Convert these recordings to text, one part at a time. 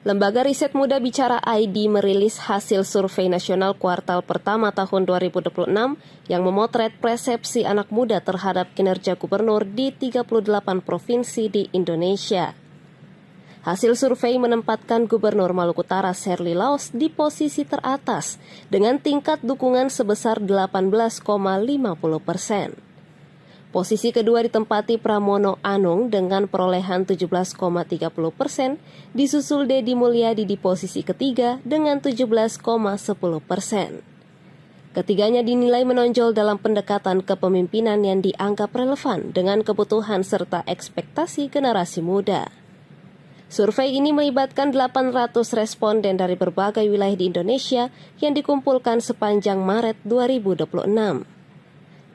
Lembaga Riset Muda Bicara ID merilis hasil survei nasional kuartal pertama tahun 2026 yang memotret persepsi anak muda terhadap kinerja gubernur di 38 provinsi di Indonesia. Hasil survei menempatkan Gubernur Maluku Utara Sherly Laos di posisi teratas dengan tingkat dukungan sebesar 18,50%. Posisi kedua ditempati Pramono Anung dengan perolehan 17,30%, disusul Deddy Mulyadi di posisi ketiga dengan 17,10%. Ketiganya dinilai menonjol dalam pendekatan kepemimpinan yang dianggap relevan dengan kebutuhan serta ekspektasi generasi muda. Survei ini melibatkan 800 responden dari berbagai wilayah di Indonesia yang dikumpulkan sepanjang Maret 2026.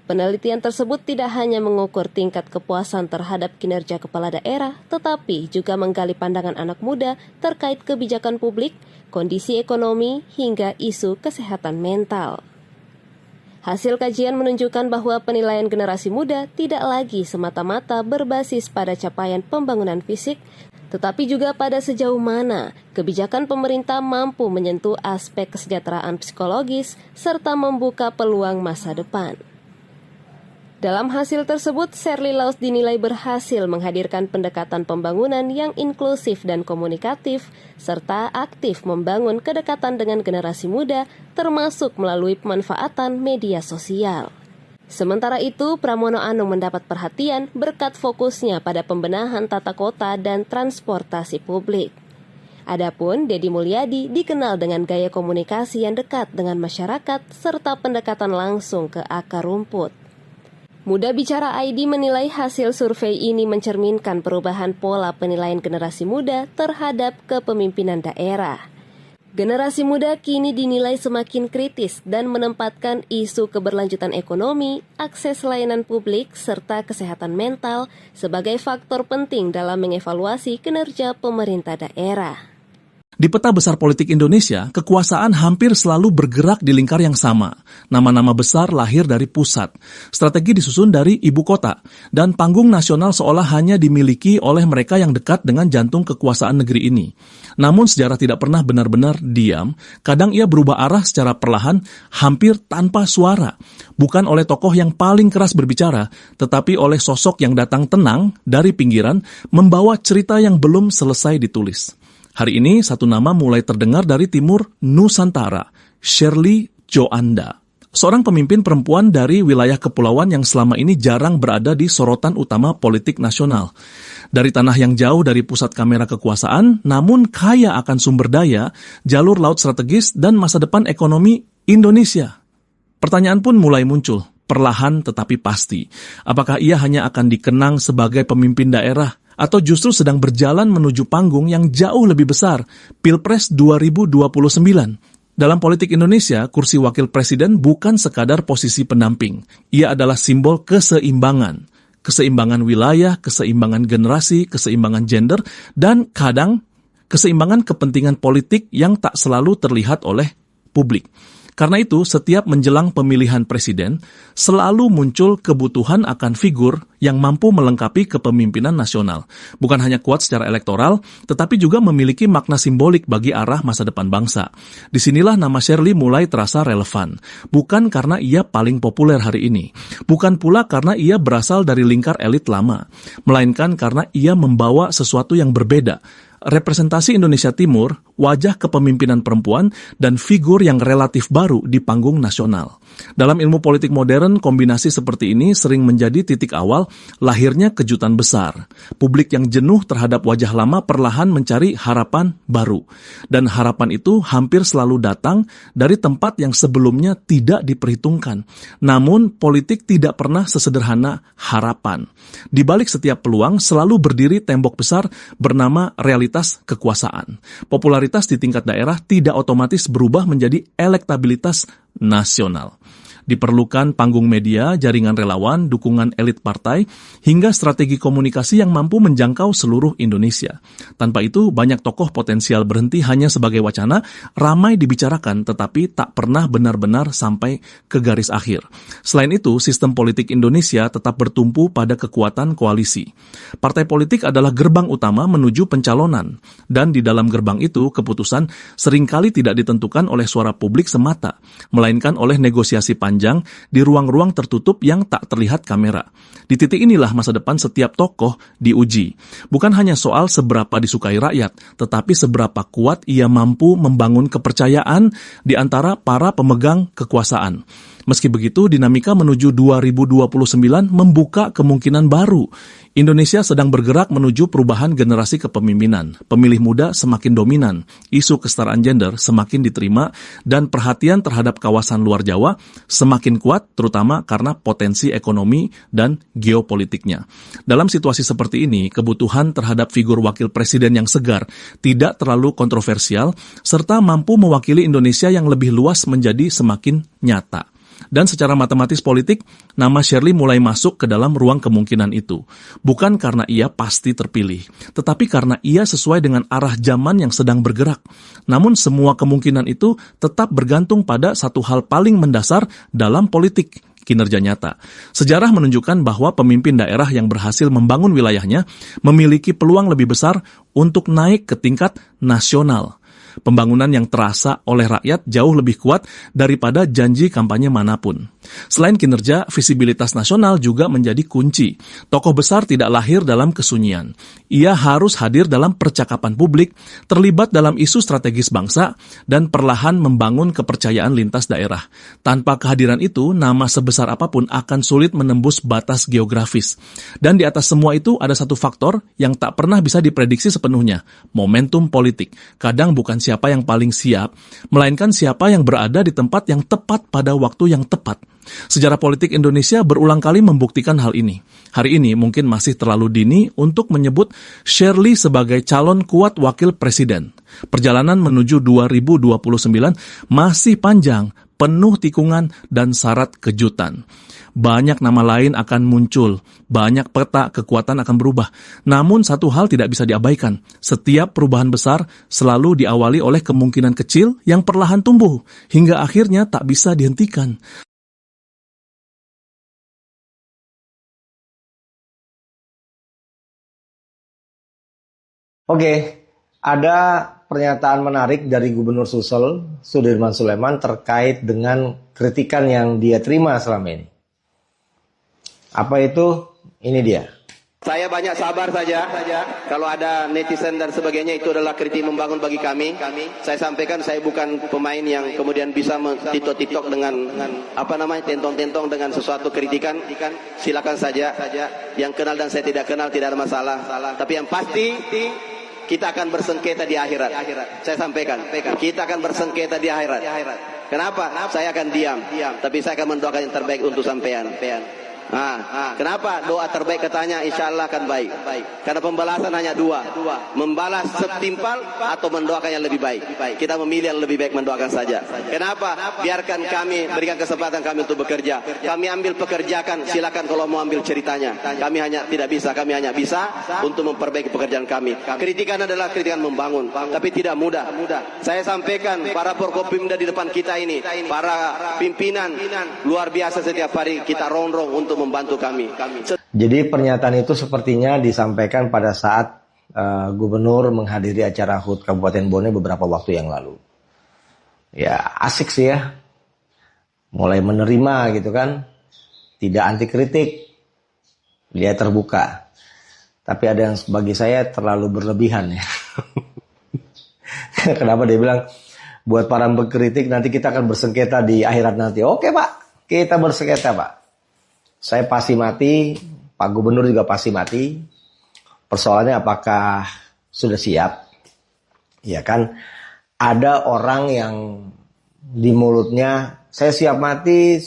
Penelitian tersebut tidak hanya mengukur tingkat kepuasan terhadap kinerja kepala daerah, tetapi juga menggali pandangan anak muda terkait kebijakan publik, kondisi ekonomi, hingga isu kesehatan mental. Hasil kajian menunjukkan bahwa penilaian generasi muda tidak lagi semata-mata berbasis pada capaian pembangunan fisik, tetapi juga pada sejauh mana kebijakan pemerintah mampu menyentuh aspek kesejahteraan psikologis serta membuka peluang masa depan. Dalam hasil tersebut, Sherly Laos dinilai berhasil menghadirkan pendekatan pembangunan yang inklusif dan komunikatif, serta aktif membangun kedekatan dengan generasi muda, termasuk melalui pemanfaatan media sosial. Sementara itu, Pramono Anung mendapat perhatian berkat fokusnya pada pembenahan tata kota dan transportasi publik. Adapun Deddy Mulyadi dikenal dengan gaya komunikasi yang dekat dengan masyarakat, serta pendekatan langsung ke akar rumput. Muda Bicara ID menilai hasil survei ini mencerminkan perubahan pola penilaian generasi muda terhadap kepemimpinan daerah. Generasi muda kini dinilai semakin kritis dan menempatkan isu keberlanjutan ekonomi, akses layanan publik, serta kesehatan mental sebagai faktor penting dalam mengevaluasi kinerja pemerintah daerah. Di peta besar politik Indonesia, kekuasaan hampir selalu bergerak di lingkar yang sama. Nama-nama besar lahir dari pusat. Strategi disusun dari ibu kota. Dan panggung nasional seolah hanya dimiliki oleh mereka yang dekat dengan jantung kekuasaan negeri ini. Namun sejarah tidak pernah benar-benar diam. Kadang ia berubah arah secara perlahan, hampir tanpa suara. Bukan oleh tokoh yang paling keras berbicara, tetapi oleh sosok yang datang tenang dari pinggiran, membawa cerita yang belum selesai ditulis. Hari ini satu nama mulai terdengar dari timur Nusantara, Sherly Joanda. Seorang pemimpin perempuan dari wilayah kepulauan yang selama ini jarang berada di sorotan utama politik nasional. Dari tanah yang jauh dari pusat kamera kekuasaan, namun kaya akan sumber daya, jalur laut strategis, dan masa depan ekonomi Indonesia. Pertanyaan pun mulai muncul, perlahan tetapi pasti. Apakah ia hanya akan dikenang sebagai pemimpin daerah, atau justru sedang berjalan menuju panggung yang jauh lebih besar, Pilpres 2029. Dalam politik Indonesia, kursi wakil presiden bukan sekadar posisi pendamping. Ia adalah simbol keseimbangan. Keseimbangan wilayah, keseimbangan generasi, keseimbangan gender, dan kadang keseimbangan kepentingan politik yang tak selalu terlihat oleh publik. Karena itu, setiap menjelang pemilihan presiden, selalu muncul kebutuhan akan figur yang mampu melengkapi kepemimpinan nasional. Bukan hanya kuat secara elektoral, tetapi juga memiliki makna simbolik bagi arah masa depan bangsa. Disinilah nama Sherly mulai terasa relevan. Bukan karena ia paling populer hari ini. Bukan pula karena ia berasal dari lingkar elit lama. Melainkan karena ia membawa sesuatu yang berbeda. Representasi Indonesia Timur, wajah kepemimpinan perempuan, dan figur yang relatif baru di panggung nasional. Dalam ilmu politik modern, kombinasi seperti ini sering menjadi titik awal lahirnya kejutan besar. Publik yang jenuh terhadap wajah lama perlahan mencari harapan baru. Dan harapan itu hampir selalu datang dari tempat yang sebelumnya tidak diperhitungkan. Namun, politik tidak pernah sesederhana harapan. Di balik setiap peluang selalu berdiri tembok besar bernama realitas kekuasaan. Popularitas di tingkat daerah tidak otomatis berubah menjadi elektabilitas nasional. Diperlukan panggung media, jaringan relawan, dukungan elit partai, hingga strategi komunikasi yang mampu menjangkau seluruh Indonesia. Tanpa itu, banyak tokoh potensial berhenti hanya sebagai wacana, ramai dibicarakan tetapi tak pernah benar-benar sampai ke garis akhir. Selain itu, sistem politik Indonesia tetap bertumpu pada kekuatan koalisi. Partai politik adalah gerbang utama menuju pencalonan, dan di dalam gerbang itu keputusan seringkali tidak ditentukan oleh suara publik semata, melainkan oleh negosiasi panjang di ruang-ruang tertutup yang tak terlihat kamera. Di titik inilah masa depan setiap tokoh diuji. Bukan hanya soal seberapa disukai rakyat, tetapi seberapa kuat ia mampu membangun kepercayaan di antara para pemegang kekuasaan. Meski begitu, dinamika menuju 2029 membuka kemungkinan baru. Indonesia sedang bergerak menuju perubahan generasi kepemimpinan. Pemilih muda semakin dominan, isu kesetaraan gender semakin diterima, dan perhatian terhadap kawasan luar Jawa semakin kuat, terutama karena potensi ekonomi dan geopolitiknya. Dalam situasi seperti ini, kebutuhan terhadap figur wakil presiden yang segar, tidak terlalu kontroversial, serta mampu mewakili Indonesia yang lebih luas menjadi semakin nyata. Dan secara matematis politik, nama Shirley mulai masuk ke dalam ruang kemungkinan itu. Bukan karena ia pasti terpilih, tetapi karena ia sesuai dengan arah zaman yang sedang bergerak. Namun semua kemungkinan itu tetap bergantung pada satu hal paling mendasar dalam politik, kinerja nyata. Sejarah menunjukkan bahwa pemimpin daerah yang berhasil membangun wilayahnya memiliki peluang lebih besar untuk naik ke tingkat nasional. Pembangunan yang terasa oleh rakyat jauh lebih kuat daripada janji kampanye manapun. Selain kinerja, visibilitas nasional juga menjadi kunci. Tokoh besar tidak lahir dalam kesunyian. Ia harus hadir dalam percakapan publik, terlibat dalam isu strategis bangsa, dan perlahan membangun kepercayaan lintas daerah. Tanpa kehadiran itu, nama sebesar apapun akan sulit menembus batas geografis. Dan di atas semua itu ada satu faktor yang tak pernah bisa diprediksi sepenuhnya, momentum politik. Kadang bukan siapa yang paling siap, melainkan siapa yang berada di tempat yang tepat pada waktu yang tepat. Sejarah politik Indonesia berulang kali membuktikan hal ini. Hari ini mungkin masih terlalu dini untuk menyebut Shirley sebagai calon kuat wakil presiden. Perjalanan menuju 2029 masih panjang, penuh tikungan dan syarat kejutan. Banyak nama lain akan muncul, banyak peta kekuatan akan berubah. Namun satu hal tidak bisa diabaikan, setiap perubahan besar selalu diawali oleh kemungkinan kecil yang perlahan tumbuh, hingga akhirnya tak bisa dihentikan. Oke, ada pernyataan menarik dari Gubernur Sulsel, Sudirman Sulaiman, terkait dengan kritikan yang dia terima selama ini. Apa itu? Ini dia. Saya banyak sabar saja. Kalau ada netizen dan sebagainya, itu adalah kritik membangun bagi kami. Saya sampaikan saya bukan pemain yang kemudian bisa titok-titok dengan tentong-tentong dengan sesuatu kritikan. Silakan saja. Yang kenal dan saya tidak kenal tidak ada masalah. Tapi yang pasti kita akan bersengketa di akhirat. Saya sampaikan, kita akan bersengketa di akhirat. Kenapa? Saya akan diam. Tapi saya akan mendoakan yang terbaik untuk sampean. Kenapa doa terbaik katanya insya Allah akan baik? Karena pembalasan hanya dua, membalas setimpal atau mendoakan yang lebih baik. Kita memilih yang lebih baik, mendoakan saja. Kenapa? Biarkan kami, berikan kesempatan kami untuk bekerja. Kami ambil pekerjakan, silakan kalau mau ambil ceritanya. Kami hanya bisa untuk memperbaiki pekerjaan kami. Kritikan adalah kritikan membangun, tapi tidak mudah. Saya sampaikan para Forkopimda di depan kita ini, para pimpinan luar biasa, setiap hari kita rongrong untuk membantu kami. Jadi pernyataan itu sepertinya disampaikan pada saat Gubernur menghadiri acara HUT Kabupaten Bone beberapa waktu yang lalu. Ya asik sih ya, mulai menerima gitu kan, tidak anti kritik, dia terbuka. Tapi ada yang bagi saya terlalu berlebihan ya. Kenapa dia bilang buat para pengkritik nanti kita akan bersengketa di akhirat nanti. Oke Pak, kita bersengketa Pak. Saya pasti mati, Pak Gubernur juga pasti mati. Persoalannya apakah sudah siap? Ya kan, ada orang yang di mulutnya saya siap mati,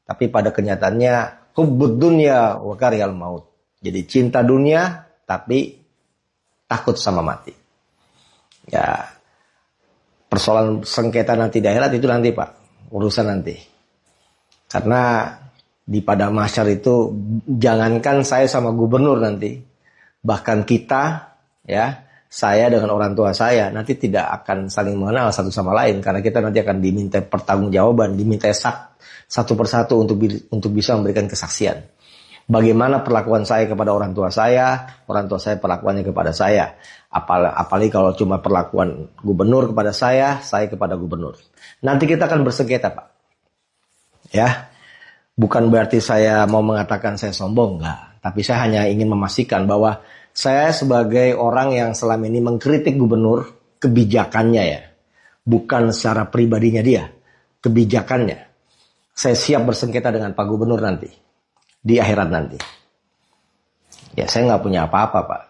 tapi pada kenyataannya hubbud dunya wa karyal maut. Jadi cinta dunia tapi takut sama mati. Ya, persoalan sengketa nanti di akhirat itu nanti Pak, urusan nanti. Karena di padang mahsyar itu jangankan saya sama gubernur nanti, bahkan kita, ya, saya dengan orang tua saya nanti tidak akan saling mengenal satu sama lain, karena kita nanti akan diminta pertanggungjawaban, diminta satu persatu untuk bisa memberikan kesaksian. Bagaimana perlakuan saya kepada orang tua saya perlakuannya kepada saya. Apalagi kalau cuma perlakuan gubernur kepada saya kepada gubernur. Nanti kita akan bersengketa, Pak. Ya, bukan berarti saya mau mengatakan saya sombong, enggak. Tapi saya hanya ingin memastikan bahwa saya sebagai orang yang selama ini mengkritik gubernur, kebijakannya ya, bukan secara pribadinya dia, kebijakannya. Saya siap bersengketa dengan Pak Gubernur nanti, di akhirat nanti. Ya, saya nggak punya apa-apa, Pak.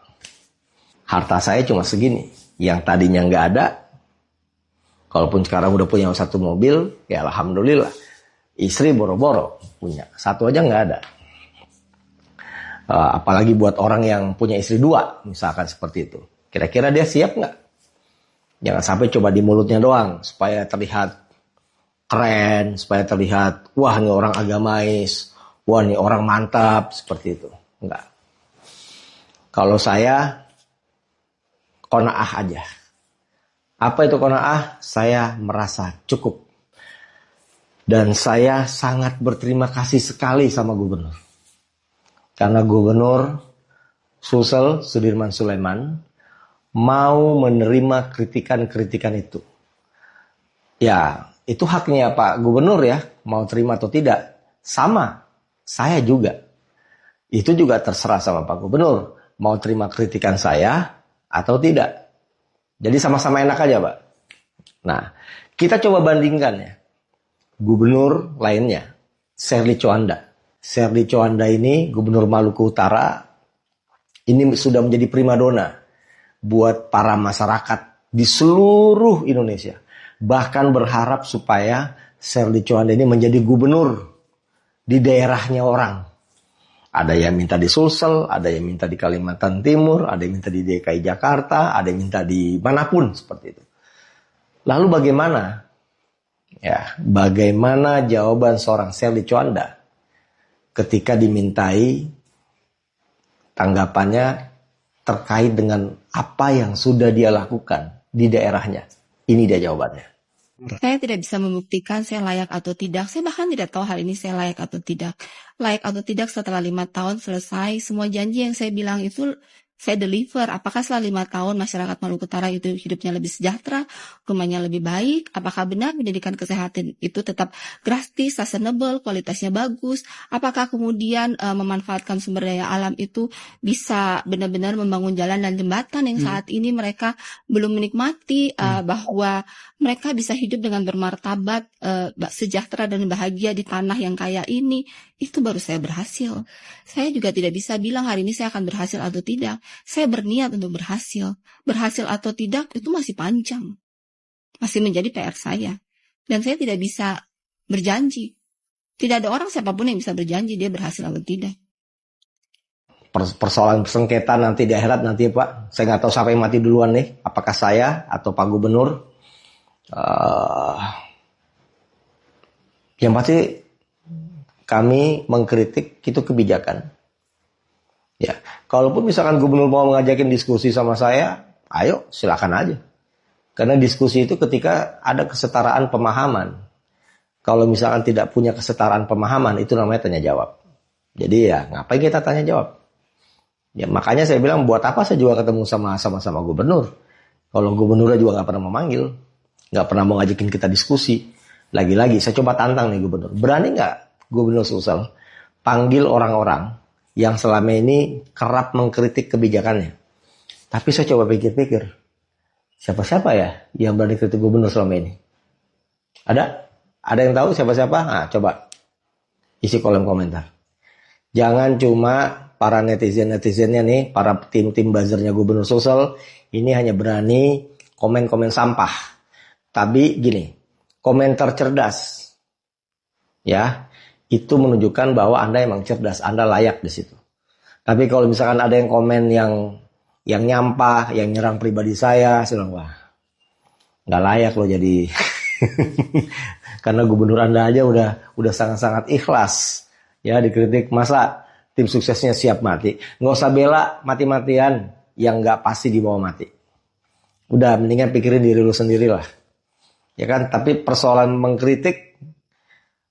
Harta saya cuma segini, yang tadinya nggak ada. Kalaupun sekarang udah punya satu mobil, ya alhamdulillah. Istri boro-boro punya, satu aja nggak ada. Apalagi buat orang yang punya istri dua, misalkan seperti itu. Kira-kira dia siap nggak? Jangan sampai coba di mulutnya doang, supaya terlihat keren, supaya terlihat, wah ini orang agamais, wah ini orang mantap, seperti itu. Enggak. Kalau saya, qanaah aja. Apa itu qanaah? Saya merasa cukup. Dan saya sangat berterima kasih sekali sama gubernur. Karena Gubernur Sulsel Sudirman Sulaiman mau menerima kritikan-kritikan itu. Ya, itu haknya Pak Gubernur ya, mau terima atau tidak. Sama, saya juga. Itu juga terserah sama Pak Gubernur, mau terima kritikan saya atau tidak. Jadi sama-sama enak aja, Pak. Nah, kita coba bandingkan ya. Gubernur lainnya, Sherly Coanda. Sherly Coanda ini Gubernur Maluku Utara, ini sudah menjadi primadona buat para masyarakat di seluruh Indonesia. Bahkan berharap supaya Sherly Coanda ini menjadi gubernur di daerahnya orang. Ada yang minta di Sulsel, ada yang minta di Kalimantan Timur, ada yang minta di DKI Jakarta, ada yang minta di manapun seperti itu. Lalu bagaimana? Ya, bagaimana jawaban seorang Sherly Coanda ketika dimintai tanggapannya terkait dengan apa yang sudah dia lakukan di daerahnya? Ini dia jawabannya. Saya tidak bisa membuktikan saya layak atau tidak. Saya bahkan tidak tahu hal ini saya layak atau tidak. Layak atau tidak setelah 5 tahun selesai, semua janji yang saya bilang itu saya deliver. Apakah setelah 5 tahun masyarakat Maluku Utara itu hidupnya lebih sejahtera, rumahnya lebih baik? Apakah benar pendidikan kesehatan itu tetap gratis, sustainable, kualitasnya bagus? Apakah kemudian memanfaatkan sumber daya alam itu bisa benar-benar membangun jalan dan jembatan yang saat ini mereka belum menikmati, bahwa mereka bisa hidup dengan bermartabat, sejahtera dan bahagia di tanah yang kaya ini? Itu baru saya berhasil. Saya juga tidak bisa bilang hari ini saya akan berhasil atau tidak. Saya berniat untuk berhasil. Berhasil atau tidak itu masih panjang. Masih menjadi PR saya. Dan saya tidak bisa berjanji. Tidak ada orang siapapun yang bisa berjanji dia berhasil atau tidak. Persoalan sengketa nanti di akhirat nanti Pak. Saya nggak tahu siapa yang mati duluan nih. Apakah saya atau Pak Gubernur. Yang pasti kami mengkritik itu kebijakan. Ya, kalaupun misalkan gubernur mau ngajakin diskusi sama saya, ayo silakan aja. Karena diskusi itu ketika ada kesetaraan pemahaman. Kalau misalkan tidak punya kesetaraan pemahaman, itu namanya tanya jawab. Jadi ya, ngapain kita tanya jawab? Ya, makanya saya bilang buat apa saya juga ketemu sama gubernur. Kalau gubernurnya juga nggak pernah memanggil, nggak pernah mau ngajakin kita diskusi. Lagi-lagi saya coba tantang nih gubernur. Berani nggak Gubernur Sulsel panggil orang-orang yang selama ini kerap mengkritik kebijakannya? Tapi saya coba pikir-pikir, siapa-siapa ya yang berani kritik gubernur selama ini? Ada? Ada yang tahu siapa-siapa? Nah, coba isi kolom komentar. Jangan cuma para netizen-netizennya nih, para tim-tim buzzernya Gubernur Sulsel, ini hanya berani komen-komen sampah. Tapi gini, komentar cerdas. Ya, itu menunjukkan bahwa Anda emang cerdas, Anda layak di situ. Tapi kalau misalkan ada yang komen yang nyampah, yang nyerang pribadi saya bilang, wah, nggak layak loh jadi Karena gubernur Anda aja udah sangat-sangat ikhlas ya dikritik, masa tim suksesnya siap mati. Nggak usah bela mati-matian yang nggak pasti dibawa mati. Udah mendingan pikirin diri lu sendiri lah. Ya kan, tapi persoalan mengkritik,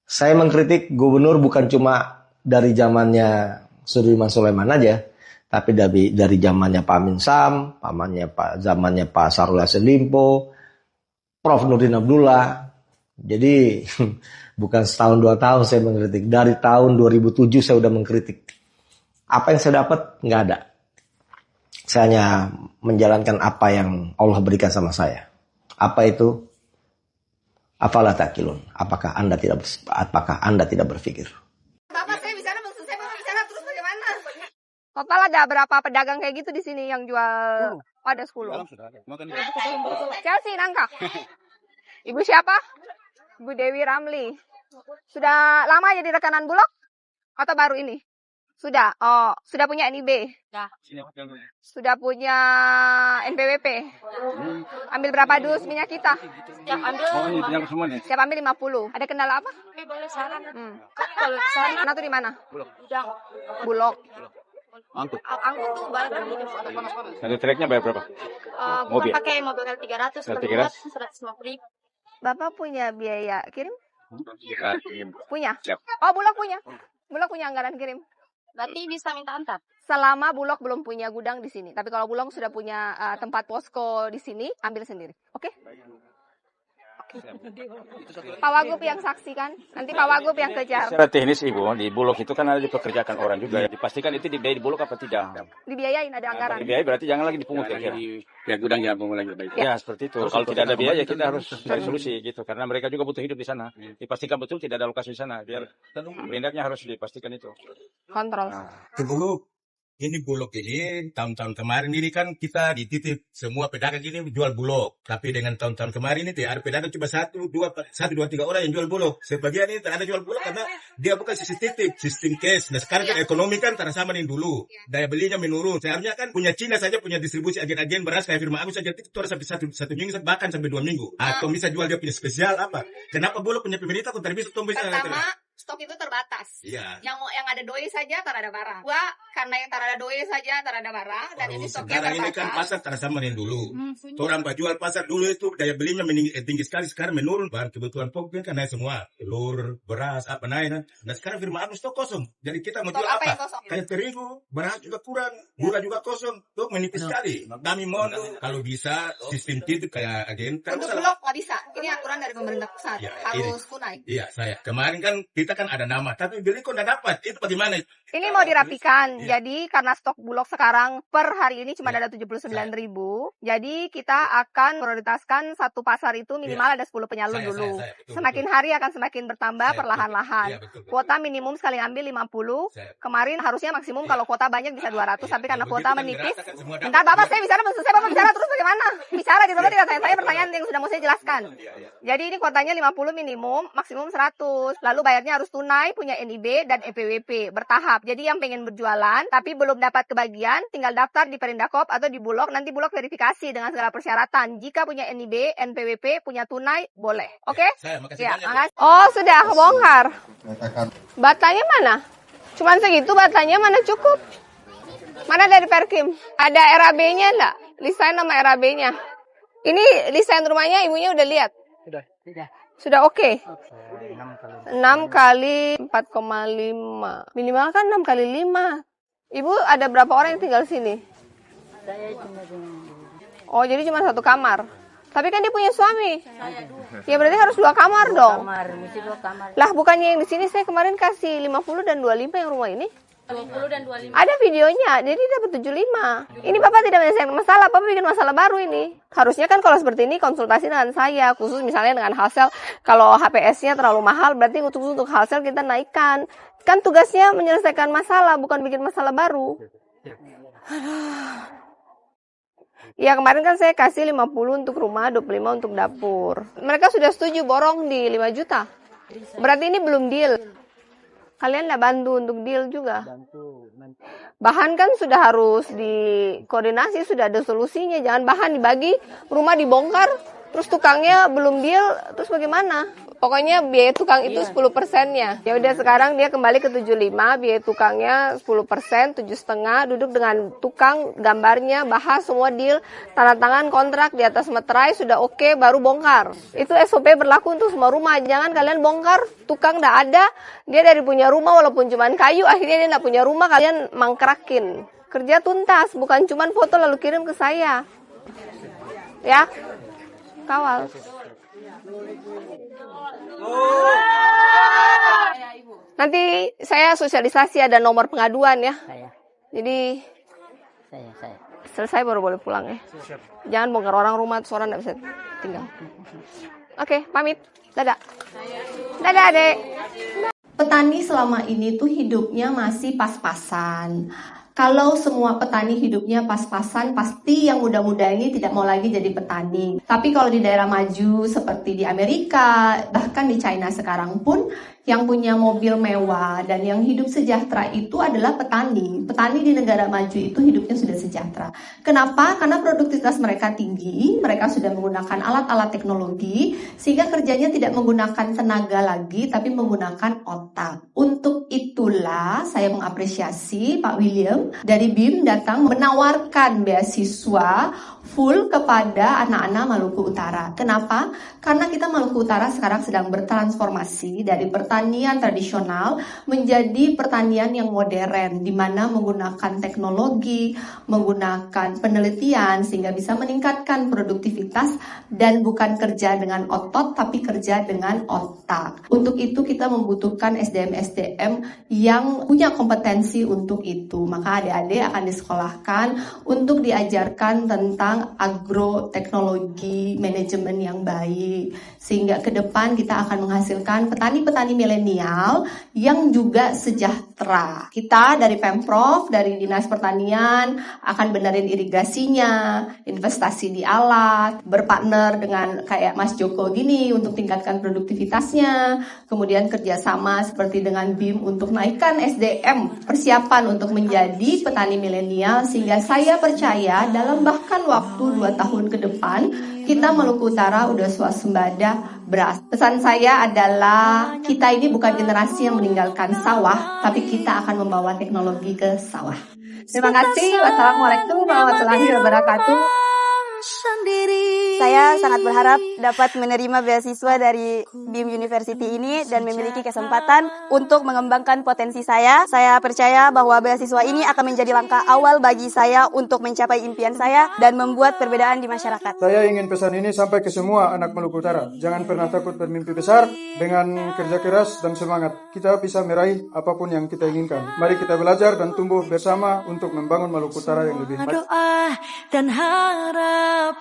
saya mengkritik gubernur bukan cuma dari zamannya Sudirman Sulaiman aja, tapi dari zamannya Pak Amin Sam, zamannya Pak Syahrul Yassin Limpo, Prof Nurdin Abdullah. Jadi bukan setahun 2 tahun saya mengkritik. Dari tahun 2007 saya udah mengkritik. Apa yang saya dapat? Nggak ada. Saya hanya menjalankan apa yang Allah berikan sama saya. Apa itu? Afalah taqilun. Apakah Anda tidak berpikir? Bapak saya bicara terus bagaimana? Total ada berapa pedagang kayak gitu di sini yang jual? Ada 10. Chelsea nangka. Ibu siapa? Ibu Dewi Ramli. Sudah lama jadi rekanan Bulog? Atau baru ini? Sudah. Oh, sudah punya NIB? Sudah punya NPWP? Ambil berapa dus minyak kita? Siap ambil 50. Ada kendala apa? Boleh saran. Kalau sana tuh di mana? Bulog. Angkut tuh bayar berapa? Satu treknya bayar berapa? Bukan pakai mobil L300, kalau 150. Bapak punya biaya kirim? Punya? Siap. Oh, Bulog punya. Bulog punya anggaran kirim. Berarti bisa minta antar. Selama Bulog belum punya gudang di sini. Tapi kalau Bulog sudah punya tempat posko di sini, ambil sendiri. Oke? Pak Wagub yang saksikan. Nanti Pak Wagub yang kejar. Secara teknis Ibu, di Bulog itu kan ada dipekerjakan orang juga. Dipastikan itu dibiayai di Bulog apa tidak? Dibiayain, ada anggaran. Dibiayai berarti jangan lagi dipungut ya. Pihak gudang jangan pungut lagi. Baik. Ya seperti itu. Kalau tidak ada biaya kita harus cari solusi gitu. Karena mereka juga butuh hidup di sana. Dipastikan betul tidak ada lokasi di sana. Biar perindaknya harus dipastikan itu. Kontrol. Dulu ini Bulog ini tahun-tahun kemarin ini kan kita dititip semua pedagang ini jual Bulog. Tapi dengan tahun-tahun kemarin ini ada pedagang cuma 1, 2, 3 orang yang jual Bulog. Sebagian ini tak ada jual Bulog karena dia bukan sistem cash. Nah sekarang kan ekonomi kan tak sama nih dulu. Daya belinya menurun. Seharusnya kan punya Cina saja punya distribusi agen-agen beras kayak Firma Agus saja itu sampai satu minggu bahkan sampai 2 minggu. Atau bisa jual dia punya spesial apa? Kenapa Bulog punya pemerintah kok bisa Pertama, stok itu terbatas. Iya. Yang ada doi saja tak ada barang. Dua, karena yang tak ada doi saja tak ada barang dan ini stoknya sekarang terbatas. ini kan pasar tak sama dengan dulu. Orang jual pasar dulu itu daya belinya tinggi sekali, sekarang menurun. Bahan kebutuhan pokok kan naik semua, telur, beras, apa naik. Nah sekarang Firma Agus stok kosong. Jadi kita mau Stok jual apa yang kosong? Kayak terigu, beras juga kurang, gula juga kosong. Stok menipis sekali. Kami mohon kalau bisa sistem itu kayak agen. Untuk Bulog nggak bisa. Ini aturan dari pemerintah pusat. Ya, harus tunai. Iya, saya. Kemarin kan kita kan ada nama, tapi beli kok nggak dapat. Itu bagaimana? Ini mau dirapikan. Iya. Jadi karena stok Bulog sekarang per hari ini cuma ada 79.000. Jadi kita akan prioritaskan satu pasar itu minimal ada 10 penyalur dulu. Betul, Semakin hari akan semakin bertambah Saya, perlahan-lahan. Iya, betul. Kuota minimum sekali ambil 50. Kemarin harusnya maksimum kalau kuota banyak bisa 200, tapi karena kuota menipis. Bentar Bapak, saya bicara selesai, Bapak bicara terus bagaimana? Bicara gitu, Bapak tidak tanya-tanya pertanyaan yang sudah mau saya jelaskan. Jadi ini kuotanya 50 minimum, maksimum 100. Lalu bayarnya harus tunai, punya NIB dan EPWP bertahap. Jadi yang pengen berjualan tapi belum dapat kebagian, tinggal daftar di Perindakop atau di Bulog, nanti Bulog verifikasi dengan segala persyaratan. Jika punya NIB, NPWP, punya tunai, boleh. Oke? Saya makasih Ya, banyak. makasih. Oh, sudah bongkar. Batanya mana? Cuman segitu batanya, mana cukup? Mana dari Perkim? Ada RAB-nya enggak? Lisain nama RAB-nya. Ini lisain rumahnya ibunya udah lihat? Sudah oke? 6 kali 4,5. Minimal kan 6 kali 5. Ibu ada berapa orang yang tinggal sini? Oh, jadi cuma 1 kamar. Tapi kan dia punya suami. Ya berarti harus 2 kamar dong. Lah bukannya yang di sini saya kemarin kasih 50 dan 25 yang rumah ini? 20 dan 25. Ada videonya, jadi dapat 75. Ini Bapak tidak menyelesaikan masalah, Bapak bikin masalah baru ini. Harusnya kan kalau seperti ini konsultasi dengan saya, khusus misalnya dengan Halsel. Kalau HPS-nya terlalu mahal, berarti untuk Halsel kita naikkan. Kan tugasnya menyelesaikan masalah, bukan bikin masalah baru. Ya kemarin kan saya kasih 50 untuk rumah, 25 untuk dapur. Mereka sudah setuju borong di 5 juta. Berarti ini belum deal. Kalian nggak bantu untuk deal juga? Bahan kan sudah harus dikoordinasi, sudah ada solusinya. Jangan bahan dibagi, rumah dibongkar, Terus tukangnya belum deal, terus bagaimana? Pokoknya biaya tukang itu 10%-nya. Ya udah sekarang dia kembali ke 75, biaya tukangnya 10%, 7,5, duduk dengan tukang, gambarnya, bahas semua deal, tanda tangan kontrak di atas meterai sudah oke, baru bongkar. Itu SOP berlaku untuk semua rumah. Jangan kalian bongkar, tukang nggak ada, dia dari punya rumah walaupun cuma kayu, akhirnya dia nggak punya rumah, kalian mangkrakin. Kerja tuntas, bukan cuma foto lalu kirim ke saya. Ya, kawal. Nanti saya sosialisasi ada nomor pengaduan ya. Jadi selesai baru boleh pulang ya. Jangan bongkar orang rumah, terus orang nggak bisa tinggal. Oke, pamit. Dadah. Dadah, Adek. Petani selama ini tuh hidupnya masih pas-pasan. Kalau semua petani hidupnya pas-pasan, pasti yang muda-muda ini tidak mau lagi jadi petani. Tapi kalau di daerah maju seperti di Amerika, bahkan di China sekarang pun, yang punya mobil mewah dan yang hidup sejahtera itu adalah petani. Petani di negara maju itu hidupnya sudah sejahtera. Kenapa? Karena produktivitas mereka tinggi, mereka sudah menggunakan alat-alat teknologi, sehingga kerjanya tidak menggunakan tenaga lagi, tapi menggunakan otak. Untuk itulah saya mengapresiasi Pak William dari BIM datang menawarkan beasiswa full kepada anak-anak Maluku Utara. Kenapa? Karena kita Maluku Utara sekarang sedang bertransformasi dari pertanian tradisional menjadi pertanian yang modern, di mana menggunakan teknologi, menggunakan penelitian sehingga bisa meningkatkan produktivitas dan bukan kerja dengan otot tapi kerja dengan otak. Untuk itu kita membutuhkan SDM-SDM yang punya kompetensi untuk itu. Maka adik-adik akan disekolahkan untuk diajarkan tentang agroteknologi manajemen yang baik, sehingga ke depan kita akan menghasilkan petani-petani milenial yang juga sejahtera. Kita dari Pemprov, dari Dinas Pertanian akan benerin irigasinya, investasi di alat, berpartner dengan kayak Mas Joko gini untuk tingkatkan produktivitasnya, kemudian kerjasama seperti dengan BIM untuk naikkan SDM, persiapan untuk menjadi petani milenial, sehingga saya percaya dalam bahkan waktu 2 tahun ke depan kita Maluku Utara udah swasembada beras. Pesan saya adalah kita ini bukan generasi yang meninggalkan sawah, tapi kita akan membawa teknologi ke sawah. Terima kasih. Wassalamualaikum warahmatullahi wabarakatuh. Saya sangat berharap dapat menerima beasiswa dari BIM University ini dan memiliki kesempatan untuk mengembangkan potensi saya. Saya percaya bahwa beasiswa ini akan menjadi langkah awal bagi saya untuk mencapai impian saya dan membuat perbedaan di masyarakat. Saya ingin pesan ini sampai ke semua anak Maluku Utara. Jangan pernah takut bermimpi besar. Dengan kerja keras dan semangat, kita bisa meraih apapun yang kita inginkan. Mari kita belajar dan tumbuh bersama untuk membangun Maluku Utara yang lebih baik. Doa dan harap